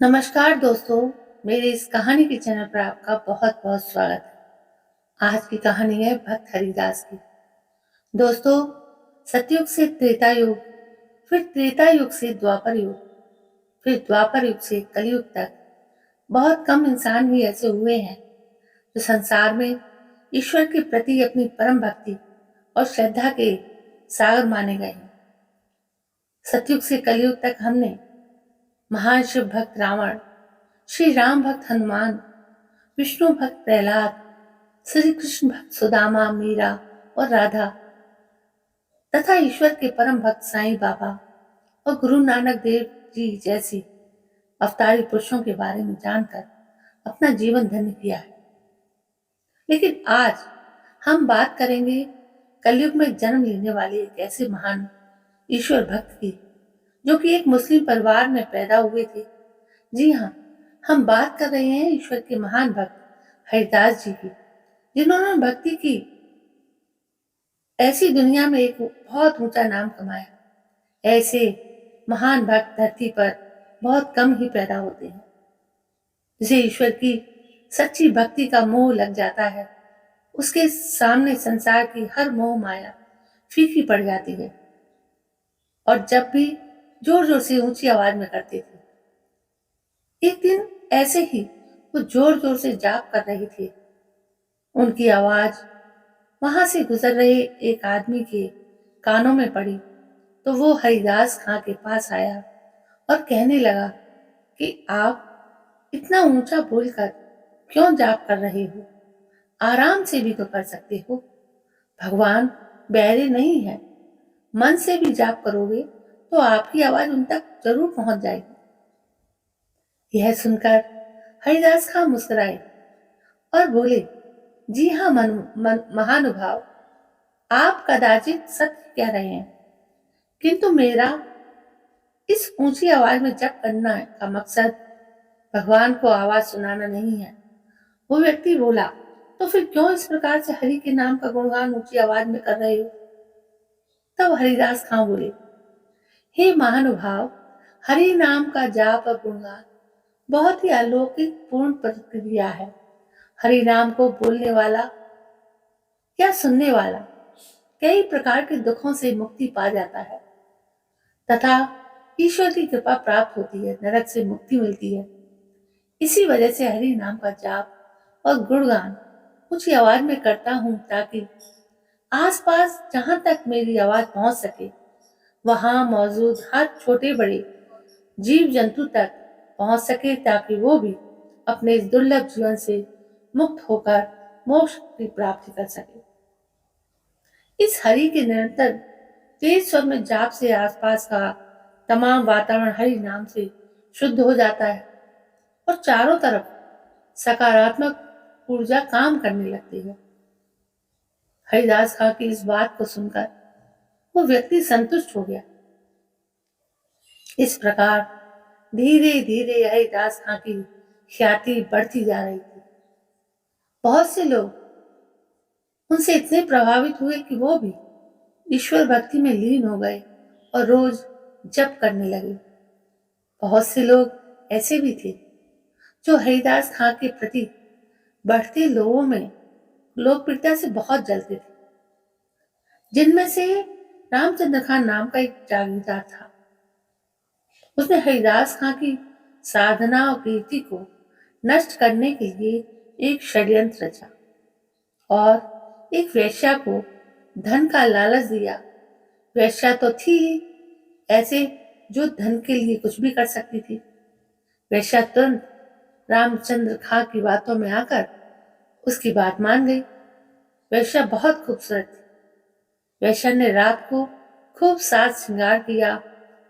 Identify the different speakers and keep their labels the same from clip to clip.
Speaker 1: नमस्कार दोस्तों, मेरे इस कहानी के चैनल पर आपका बहुत बहुत स्वागत है। आज की कहानी है भक्त हरिदास की। दोस्तों, सतयुग से त्रेता युग, फिर त्रेता युग से द्वापर युग, फिर द्वापर युग से कलयुग तक बहुत कम इंसान ही ऐसे हुए हैं जो संसार में ईश्वर के प्रति अपनी परम भक्ति और श्रद्धा के सागर माने गए हैं। सतयुग से कलयुग तक हमने महान शिव भक्त रावण, श्री राम भक्त हनुमान, विष्णु भक्त प्रहलाद, श्री कृष्ण भक्त सुदामा, मीरा और राधा तथा ईश्वर के परम भक्त साईं बाबा और गुरु नानक देव जी जैसी अवतारी पुरुषों के बारे में जानकर अपना जीवन धन्य किया है। लेकिन आज हम बात करेंगे कलयुग में जन्म लेने वाले एक ऐसे महान ईश्वर भक्त की जो कि एक मुस्लिम परिवार में पैदा हुए थे। जी हाँ, हम बात कर रहे हैं ईश्वर के महान भक्त हरिदास जी की, जिन्होंने भक्ति की ऐसी दुनिया में एक बहुत ऊंचा नाम कमाया। ऐसे महान भक्त धरती पर बहुत कम ही पैदा होते हैं। जिसे ईश्वर की सच्ची भक्ति का मोह लग जाता है, उसके सामने संसार की हर मोह माया फीकी पड़ जाती है। और जब भी जोर जोर से ऊंची आवाज में करते थे। एक दिन ऐसे ही वो जोर जोर से जाप कर रहे थे। उनकी आवाज वहां से गुजर रहे एक आदमी के कानों में पड़ी तो वो हरिदास खां के पास आया और कहने लगा कि आप इतना ऊंचा बोलकर क्यों जाप कर रहे हो? आराम से भी तो कर सकते हो। भगवान बहरे नहीं है। मन से भी जाप करोगे तो आपकी आवाज उन तक जरूर पहुंच जाएगी। यह सुनकर हरिदास खां मुस्कुराए और बोले, जी हाँ महानुभाव, आप कदाचित सत्य कह रहे हैं, किंतु मेरा इस ऊंची आवाज में जप करना का मकसद भगवान को आवाज सुनाना नहीं है। वो व्यक्ति बोला, तो फिर क्यों इस प्रकार से हरि के नाम का गुणगान ऊंची आवाज में कर रहे हो? तब हरिदास खां बोले, हे महानुभाव, हरि नाम का जाप और गुणगान बहुत ही अलौकिक पूर्ण प्रक्रिया है। हरि नाम को बोलने वाला या सुनने वाला कई प्रकार के दुखों से मुक्ति पा जाता है तथा ईश्वर की कृपा प्राप्त होती है, नरक से मुक्ति मिलती है। इसी वजह से हरि नाम का जाप और गुणगान ऊंची आवाज में करता हूं ताकि आसपास जहां तक मेरी आवाज पहुंच सके वहां मौजूद हर छोटे बड़े जीव जंतु तक पहुंच सके, ताकि वो भी अपने इस दुर्लभ जीवन से मुक्त होकर मोक्ष की प्राप्ति कर सके। इस हरि के निरंतर तेज स्वर में जाप से आसपास का तमाम वातावरण हरि नाम से शुद्ध हो जाता है और चारों तरफ सकारात्मक ऊर्जा काम करने लगती है। हरिदास खां की इस बात को सुनकर वो व्यक्ति संतुष्ट हो गया। इस प्रकार धीरे धीरे हरिदास खां की ख्याति बढ़ती जा रही थी। बहुत से लोग उनसे इतने प्रभावित हुए कि वो भी ईश्वर भक्ति में लीन हो गए और रोज जप करने लगे। बहुत से लोग ऐसे भी थे जो हरिदास खां के प्रति बढ़ते लोगों में लोकप्रियता से बहुत जलते थे, जिनमें से रामचंद्र खान नाम का एक जागीरदार था। उसने हरिदास खां की साधना और कीर्ति को नष्ट करने के लिए एक षड्यंत्र रचा और एक वेश्या को धन का लालच दिया। वेश्या तो थी ही ऐसे जो धन के लिए कुछ भी कर सकती थी। वेश्या तुरंत रामचंद्र खां की बातों में आकर उसकी बात मान गई। वेश्या बहुत खूबसूरत थी। वेश्या ने रात को खूब साज श्रृंगार किया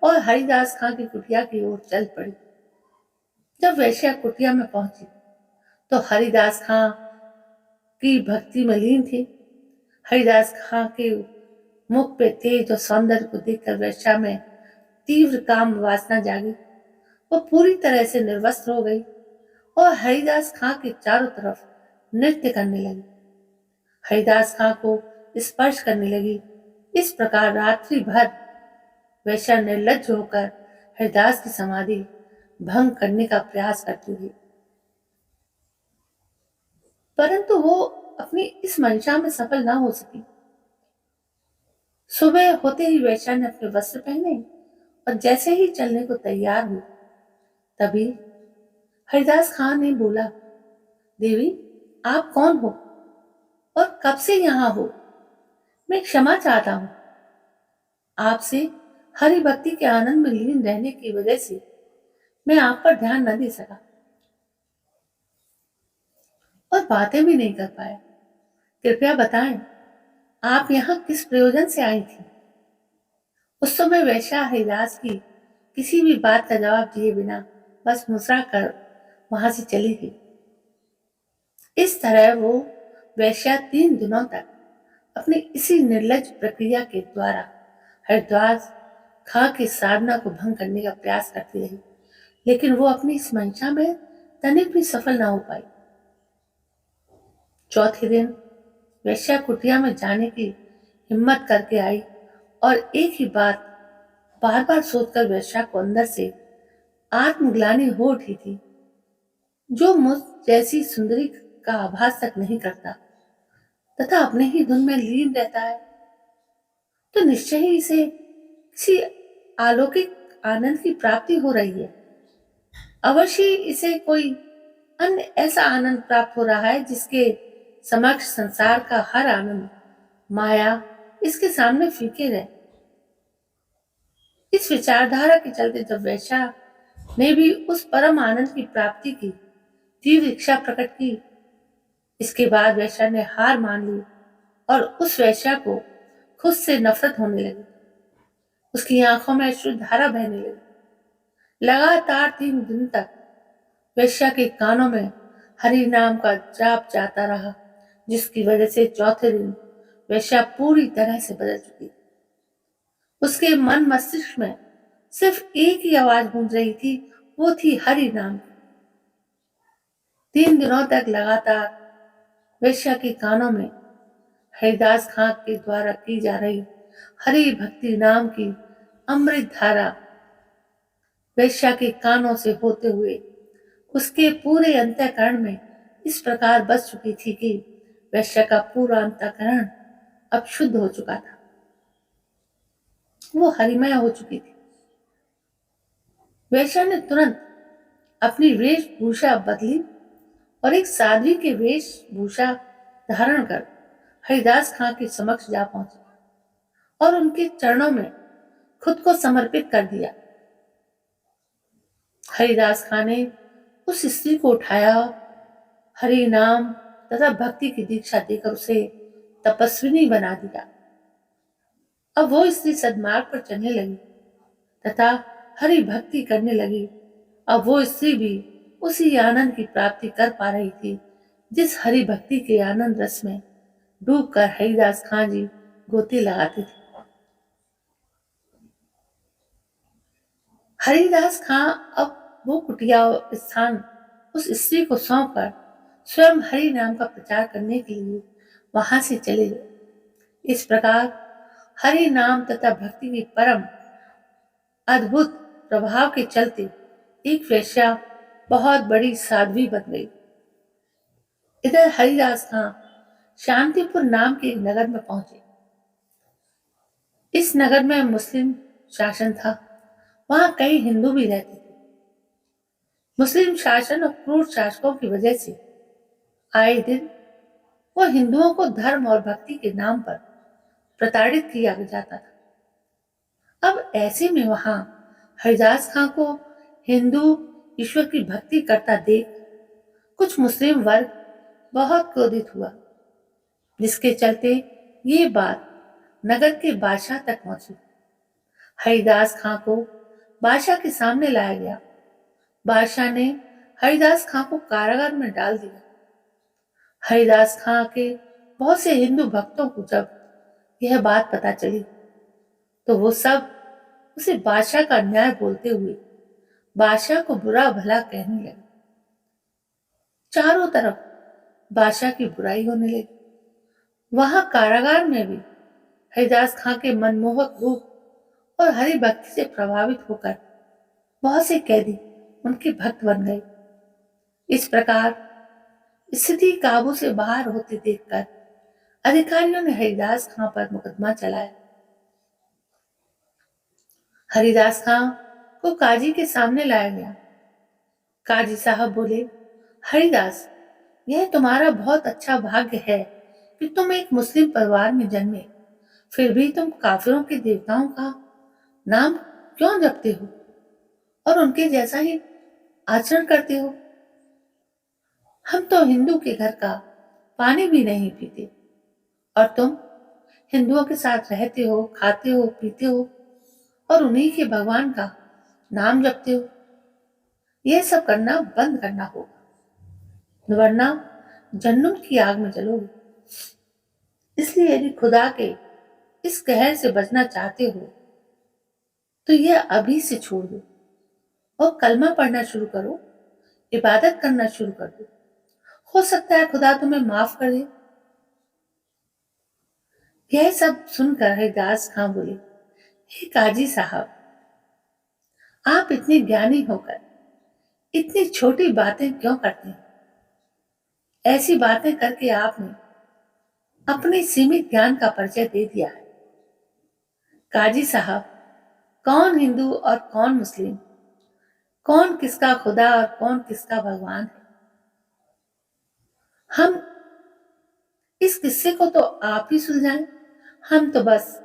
Speaker 1: और हरिदास खां की कुटिया की ओर चल पड़ी। जब वेश्या कुटिया में पहुंची तो हरिदास खां की भक्ति में लीन थी। हरिदास खां के मुख पे तेज और सौंदर्य को देखकर वेश्या में तीव्र काम वासना जागी। वो पूरी तरह से निर्वस्त्र हो गई और हरिदास खां के चारों तरफ नृत्य करने लगी। हरिदास खां को स्पर्श करने लगी। इस प्रकार रात्रि भर वेश्या निर्लज्ज होकर हरिदास की समाधि भंग करने का प्रयास करती रही, परंतु वो अपनी इस मंशा में सफल ना हो सकी। सुबह होते ही वेश्या ने अपने वस्त्र पहने और जैसे ही चलने को तैयार हुई, तभी हरिदास खान ने बोला, देवी, आप कौन हो और कब से यहाँ हो? मैं क्षमा चाहता हूँ। आपसे हरि भक्ति के आनंद में लीन रहने की वजह से मैं आप पर ध्यान न दे सका और बातें भी नहीं कर पाया। कृपया बताएं, आप यहाँ किस प्रयोजन से आई थी? उस समय वैश्या हरिदास की किसी भी बात का जवाब दिए बिना बस मुस्कुरा कर वहां से चली गई। इस तरह वो वैश्या 3 दिनों तक अपनी इसी निर्लज प्रक्रिया के द्वारा हरिद्वार खां की साधना को भंग करने का प्रयास करती रही, लेकिन वो अपनी इस मंशा में तनिक भी सफल न हो पाई। चौथे दिन वैश्या कुटिया में जाने की हिम्मत करके आई और एक ही बात बार बार सोचकर वैश्या को अंदर से आत्मग्लानि हो उठी थी, जो मुझ जैसी सुंदरी का आभास तक नहीं करता तथा अपने ही धुन में लीन रहता है, तो निश्चय ही इसे किसी अलौकिक आनंद की प्राप्ति हो रही है। अवश्य इसे कोई अन्य ऐसा आनंद प्राप्त हो रहा है जिसके समक्ष संसार का हर आनंद, माया इसके सामने फीके रहे। इस विचारधारा के चलते जब वैश्या ने भी उस परम आनंद की प्राप्ति की तीव्र इच्छा प्रकट की, इसके बाद वैश्या ने हार मान ली और उस वैश्या को खुद से नफरत होने लगी। उसकी आंखों में अश्रुधारा बहने लगी। लगातार 3 दिन तक वैश्या के कानों में हरि नाम का जाप जाता रहा, जिसकी वजह से चौथे दिन वैश्या पूरी तरह से बदल चुकी। उसके मन मस्तिष्क में सिर्फ एक ही आवाज गूंज रही थी, वो थी हरि नाम की। 3 दिनों तक लगातार वैश्या के कानों में हरिदास खां के द्वारा की जा रही हरि भक्ति नाम की अमृत धारा वैश्या के कानों से होते हुए उसके पूरे अंतःकरण में इस प्रकार बस चुकी थी कि वैश्या का पूरा अंतःकरण अब शुद्ध हो चुका था। वो हरिमय हो चुकी थी। वैश्या ने तुरंत अपनी वेशभूषा बदली और एक साध्वी के वेशभूषा धारण कर हरिदास खां के समक्ष जा पहुंची और उनके चरणों में खुद को समर्पित कर दिया। हरिदास खां ने उस स्त्री को उठाया, हरि नाम तथा भक्ति की दीक्षा देकर उसे तपस्विनी बना दिया। अब वो स्त्री सद्मार्ग पर चलने लगी तथा हरि भक्ति करने लगी। अब वो स्त्री भी उसी आनंद की प्राप्ति कर पा रही थी जिस हरि भक्ति के आनंद रस में डूबकर हरिदास खां जी गोते लगाते थे। हरिदास खां अब वो कुटिया स्थान उस स्त्री को सौंपकर स्वयं हरि नाम का प्रचार करने के लिए वहां से चले गए। इस प्रकार हरि नाम तथा भक्ति की परम अद्भुत प्रभाव के चलते एक वेश्या बहुत बड़ी साध्वी बन गई। इधर हरिदास खां शांतिपुर नाम के एक नगर में पहुंचे। इस नगर में मुस्लिम शासन था। वहां कई हिंदू भी रहते थे। मुस्लिम शासन और क्रूर शासकों की वजह से आए दिन वो हिंदुओं को धर्म और भक्ति के नाम पर प्रताड़ित किया जाता था। अब ऐसे में वहां हरिदास खां को हिंदू ईश्वर की भक्ति करता देख कुछ मुस्लिम वर्ग बहुत क्रोधित हुआ, जिसके चलते ये बात नगर के बादशाह तक पहुंची। हरिदास खां को बादशाह के सामने लाया गया। बादशाह ने हरिदास खां को कारागार में डाल दिया। हरिदास खां के बहुत से हिंदू भक्तों को जब यह बात पता चली तो वो सब उसे बादशाह का न्याय बोलते हुए बादशाह को बुरा भला कहने लगे। चारों तरफ बादशाह की बुराई होने लगी। वहां कारागार में भी हरिदास खां के मनमोहक रूप और हरि भक्ति से प्रभावित होकर बहुत से कैदी उनके भक्त बन गए। इस प्रकार स्थिति काबू से बाहर होते देखकर अधिकारियों ने हरिदास खां पर मुकदमा चलाया। हरिदास खां को काजी के सामने लाया गया। काजी साहब बोले, हरिदास, यह तुम्हारा बहुत अच्छा भाग्य है कि तुम एक मुस्लिम परिवार में जन्मे, फिर भी तुम काफिरों के देवताओं का नाम क्यों जपते हो और उनके जैसा ही आचरण करते हो? हम तो हिंदू के घर का पानी भी नहीं पीते और तुम हिंदुओं के साथ रहते हो, खाते हो, पीते हो और उन्हीं के भगवान का नाम जपते हो। यह सब करना बंद करना होगा, वरना जन्नम की आग में जलोगे। इसलिए यदि खुदा के इस कहर से बचना चाहते हो तो यह अभी से छोड़ दो और कलमा पढ़ना शुरू करो, इबादत करना शुरू कर दो। हो सकता है खुदा तुम्हें माफ कर दे। यह सब सुनकर हरिदास खां बोले, हे काजी साहब, आप इतने ज्ञानी होकर इतनी छोटी बातें क्यों करते हैं? ऐसी बातें करके आपने अपने सीमित ज्ञान का परिचय दे दिया है। काजी साहब, कौन हिंदू और कौन मुस्लिम, कौन किसका खुदा और कौन किसका भगवान है? हम इस किस्से को तो आप ही सुलझाएं। हम तो बस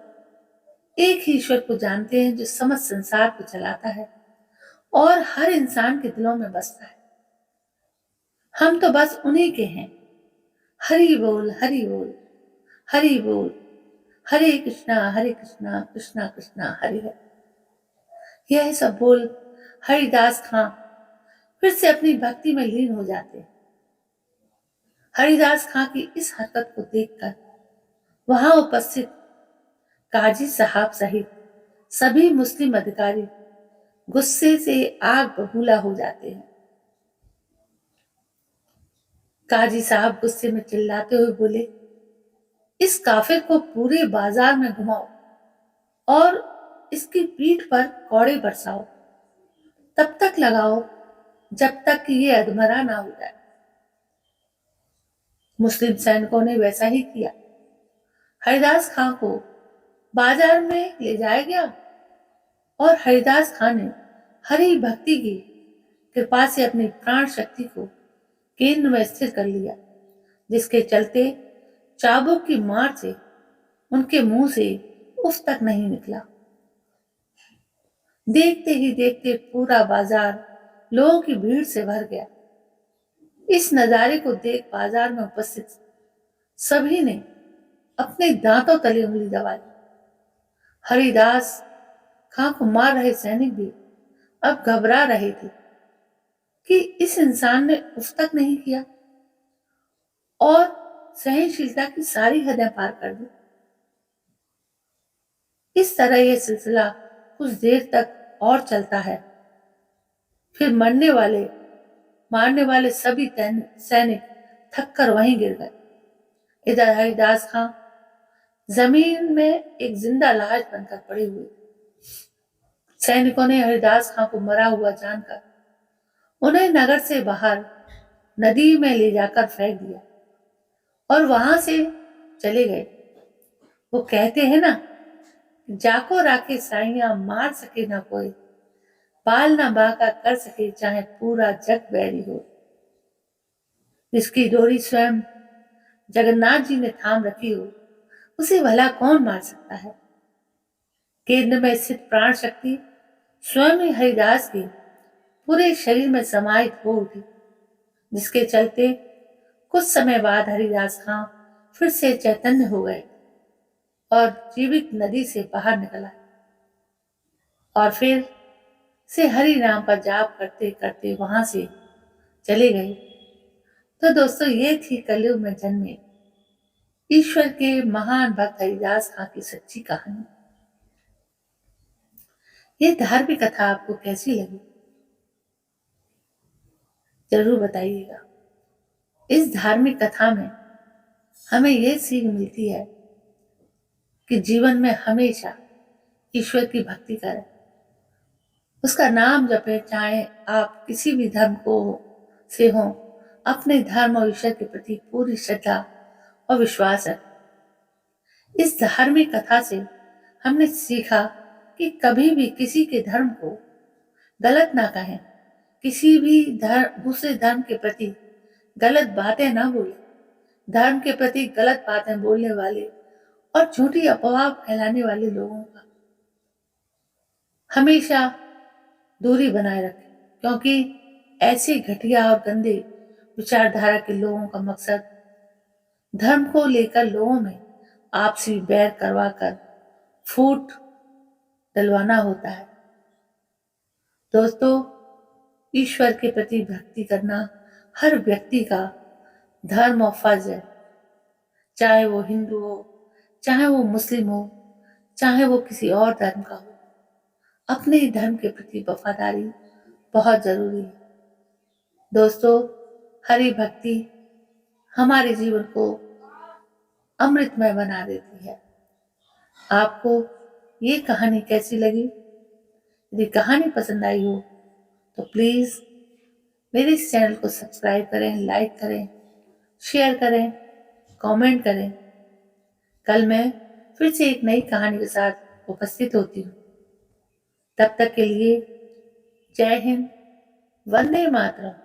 Speaker 1: एक ही ईश्वर को जानते हैं जो समस्त संसार को चलाता है और हर इंसान के दिलों में बसता है। हम तो बस उन्हीं के हैं। हरि बोल, हरि बोल, हरि बोल, हरे कृष्णा कृष्णा कृष्णा हरे हरे। यह सब बोल हरिदास खां फिर से अपनी भक्ति में लीन हो जाते हैं। हरिदास खां की इस हरकत को देखकर वहां उपस्थित काजी साहब सहित सभी मुस्लिम अधिकारी गुस्से से आग बबूला हो जाते हैं। काजी साहब गुस्से में चिल्लाते हुए बोले, इस काफिर को पूरे बाजार में घुमाओ और इसकी पीठ पर कौड़े बरसाओ, तब तक लगाओ जब तक कि ये अधमरा ना हो जाए। मुस्लिम सैनिकों ने वैसा ही किया। हरिदास खां को बाजार में ले जाया गया और हरिदास खां ने हरि भक्ति की कृपा से अपनी प्राण शक्ति को केंद्र में स्थिर कर लिया, जिसके चलते चाबुक की मार से उनके मुंह से उफ तक नहीं निकला। देखते ही देखते पूरा बाजार लोगों की भीड़ से भर गया। इस नजारे को देख बाजार में उपस्थित सभी ने अपने दांतों तले उंगली दबा ली। हरिदास खां को मार रहे सैनिक भी अब घबरा रहे थे कि इस इंसान ने उफ तक नहीं किया और सहनशीलता की सारी हदें पार कर दी। इस तरह यह सिलसिला कुछ देर तक और चलता है। फिर मारने वाले सभी सैनिक थक कर वहीं गिर गए। इधर हरिदास खां जमीन में एक जिंदा लाश बनकर पड़े हुए। सैनिकों ने हरिदास खां को मरा हुआ जानकर उन्हें नगर से बाहर नदी में ले जाकर फेंक दिया और वहां से चले गए। वो कहते हैं ना, जाको राखे साइया मार सके ना कोई, बाल ना बांका कर सके चाहे पूरा जग बैरी हो। जिसकी डोरी स्वयं जगन्नाथ जी ने थाम रखी हो, उसे भला कौन मार सकता है? केंद्र में स्थित प्राण शक्ति स्वयं ही हरिदास के पूरे शरीर में समाहित हो उठी, जिसके चलते कुछ समय बाद हरिदास खां फिर से चैतन्य हो गए और जीवित नदी से बाहर निकल आए और फिर से हरि नाम का जाप करते करते वहां से चले गए। तो दोस्तों, ये थी कलयुग में जन्मे ईश्वर के महान भक्त हरिदास खां की सच्ची कहानी। ये धार्मिक कथा आपको कैसी लगी जरूर बताइएगा। इस धार्मिक कथा में हमें यह सीख मिलती है कि जीवन में हमेशा ईश्वर की भक्ति करें उसका नाम जपे, चाहे आप किसी भी धर्म को से हो, अपने धर्म और ईश्वर के प्रति पूरी श्रद्धा और विश्वास है। इस धार्मिक कथा से हमने सीखा कि कभी भी किसी के धर्म को गलत ना कहें, किसी भी दूसरे धर्म के प्रति गलत बातें ना बोले। धर्म के प्रति गलत बातें बोलने वाले और झूठी अफवाह फैलाने वाले लोगों का हमेशा दूरी बनाए रखें, क्योंकि ऐसे घटिया और गंदे विचारधारा के लोगों का मकसद धर्म को लेकर लोगों में आपसी बैर करवाकर फूट डलवाना होता है। दोस्तों, ईश्वर के प्रति भक्ति करना हर व्यक्ति का धर्म और फर्ज है, चाहे वो हिंदू हो, चाहे वो मुस्लिम हो, चाहे वो किसी और धर्म का हो। अपने धर्म के प्रति वफादारी बहुत जरूरी है। दोस्तों, हरि भक्ति हमारे जीवन को अमृतमय बना देती है। आपको ये कहानी कैसी लगी? यदि कहानी पसंद आई हो तो प्लीज मेरे इस चैनल को सब्सक्राइब करें, लाइक करें, शेयर करें, कमेंट करें। कल मैं फिर से एक नई कहानी के साथ उपस्थित होती हूँ। तब तक के लिए जय हिंद, वंदे मातरम।